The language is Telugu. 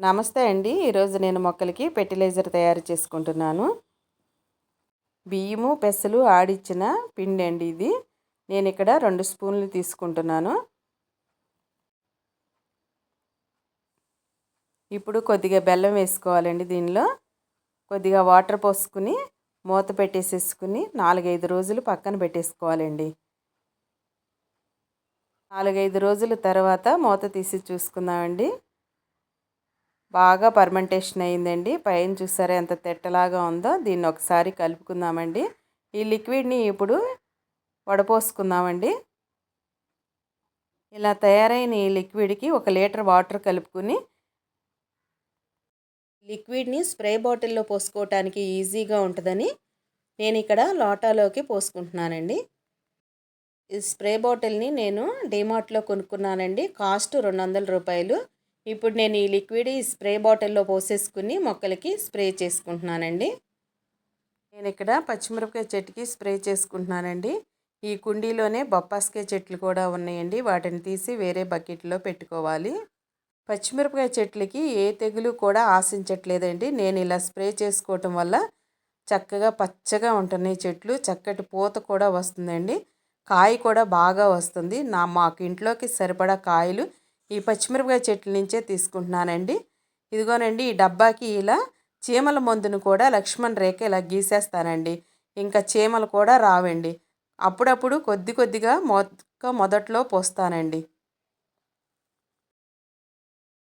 నమస్తే అండి. ఈరోజు నేను మొక్కలకి ఫెర్టిలైజర్ తయారు చేసుకుంటున్నాను. బియ్యము, పెసలు ఆడిచ్చిన పిండి అండి ఇది. నేను ఇక్కడ 2 స్పూన్లు తీసుకుంటున్నాను. ఇప్పుడు కొద్దిగా బెల్లం వేసుకోవాలండి. దీనిలో కొద్దిగా వాటర్ పోసుకుని మూత పెట్టేసేసుకుని 4-5 రోజులు పక్కన పెట్టేసుకోవాలండి. 4-5 రోజుల తర్వాత మూత తీసి చూసుకుందామండి. బాగా ఫర్మెంటేషన్ అయిందండి. పైన చూసారా ఎంత తెట్టలాగా ఉందో. దీన్ని ఒకసారి కలుపుకుందామండి. ఈ లిక్విడ్ని ఇప్పుడు వడపోసుకుందామండి. ఇలా తయారైన ఈ లిక్విడ్కి 1 లీటర్ వాటర్ కలుపుకుని లిక్విడ్ని స్ప్రే బాటిల్లో పోసుకోవటానికి ఈజీగా ఉంటుందని నేను ఇక్కడ లోటాలోకి పోసుకుంటున్నానండి. ఈ స్ప్రే బాటిల్ని నేను డీమార్ట్లో కొనుక్కున్నానండి. కాస్ట్ 200 రూపాయలు. ఇప్పుడు నేను ఈ లిక్విడ్ ఈ స్ప్రే బాటిల్లో పోసేసుకుని మొక్కలకి స్ప్రే చేసుకుంటున్నానండి. నేను ఇక్కడ పచ్చిమిరపకాయ చెట్టుకి స్ప్రే చేసుకుంటున్నానండి. ఈ కుండీలోనే బొప్పాస్కాయ చెట్లు కూడా ఉన్నాయండి. వాటిని తీసి వేరే బకెట్లో పెట్టుకోవాలి. పచ్చిమిరపకాయ చెట్లకి ఏ తెగులు కూడా ఆశించట్లేదండి. నేను ఇలా స్ప్రే చేసుకోవటం వల్ల చక్కగా పచ్చగా ఉంటున్నాయి చెట్లు. చక్కటి పూత కూడా వస్తుందండి. కాయ కూడా బాగా వస్తుంది. మాకు ఇంట్లోకి సరిపడా కాయలు ఈ పచ్చిమిరపకాయ చెట్ల నుంచే తీసుకుంటున్నానండి. ఇదిగోనండి ఈ డబ్బాకి ఇలా చీమల మందును కూడా లక్ష్మణ్ రేఖ ఇలా గీసేస్తానండి. ఇంకా చీమలు కూడా రావండి. అప్పుడప్పుడు కొద్దిగా మొదట్లో పోస్తానండి.